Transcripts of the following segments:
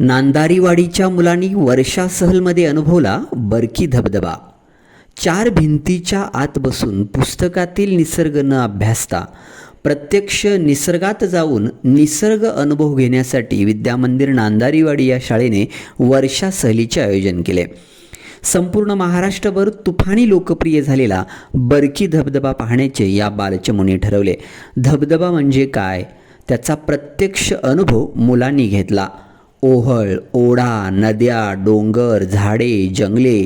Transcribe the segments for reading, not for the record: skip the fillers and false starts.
नांदारीवाडीच्या मुलांनी वर्षा सहलमध्ये अनुभवला बरकी धबधबा. 4 भिंतीच्या आत बसून पुस्तकातील निसर्ग न अभ्यासता प्रत्यक्ष निसर्गात जाऊन निसर्ग अनुभव घेण्यासाठी विद्यामंदिर नांदारीवाडी या शाळेने वर्षा सहलीचे आयोजन केले. संपूर्ण महाराष्ट्रभर तुफानी लोकप्रिय झालेला बरकी धबधबा पाहण्याचे या बालचमूने ठरवले. धबधबा म्हणजे काय, त्याचा प्रत्यक्ष अनुभव मुलांनी घेतला. ओहळ, ओढा, नद्या, डोंगर, झाडे, जंगले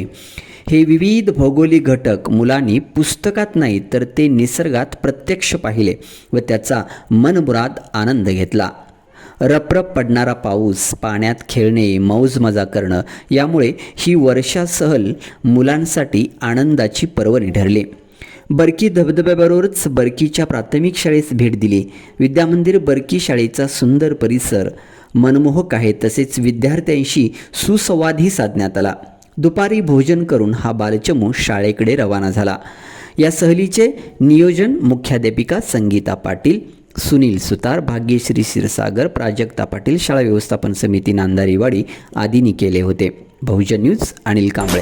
हे विविध भौगोलिक घटक मुलांनी पुस्तकात नाही तर ते निसर्गात प्रत्यक्ष पाहिले व त्याचा मनमुराद आनंद घेतला. रपरप पडणारा पाऊस, पाण्यात खेळणे, मौज मजा करणं यामुळे ही वर्षा सहल मुलांसाठी आनंदाची पर्वणी ठरली. बरकी धबधब्याबरोबरच बरकीच्या प्राथमिक शाळेस भेट दिली. विद्यामंदिर बरकी शाळेचा सुंदर परिसर मनमोहक आहे, तसेच विद्यार्थ्यांशी सुसंवादही साधण्यात आला. दुपारी भोजन करून हा बालचमू शाळेकडे रवाना झाला. या सहलीचे नियोजन मुख्याध्यापिका संगीता पाटील, सुनील सुतार, भाग्यश्री क्षीरसागर, प्राजक्ता पाटील, शाळा व्यवस्थापन समिती नांदारीवाडी आदींनी केले होते. बहुजन न्यूज, अनिल कांबळे.